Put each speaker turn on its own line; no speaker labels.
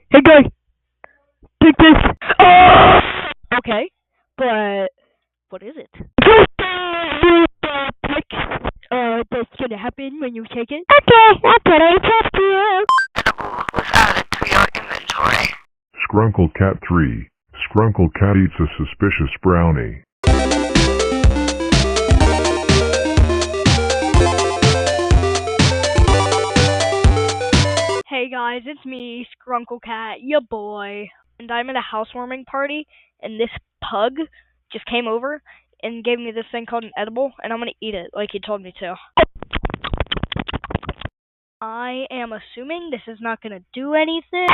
Hey guys, take this. Oh! Okay, but what is it? That's gonna happen when you take it. Okay, that's what I told you.
Edible was added to your inventory.
Skrunkle Cat 3. Skrunkle Cat eats a suspicious brownie.
Hey guys, it's me, Skrunkle Cat, ya boy. And I'm at a housewarming party, and this pug just came over and gave me this thing called an edible, and I'm gonna eat it like he told me to. I am assuming this is not gonna do anything.